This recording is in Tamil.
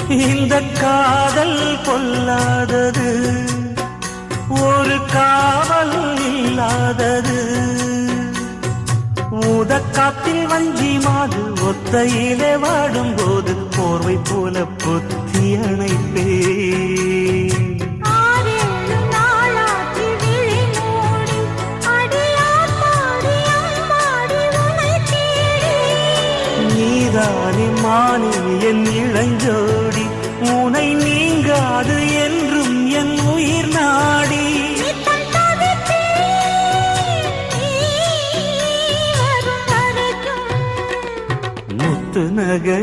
இந்த காதல் கொல்லாதது, ஒரு காவல் இல்லாதது. ஊதக்காத்தில் வஞ்சி மாது ஒத்தையிலே வாடும்போது போர்வை போல பொத்தி அணைப்பே. நீதானே மானே என் இளஞ்சோடி, உனை நீங்காது என்றும் என் உயிர் நாடி. முத்து நகை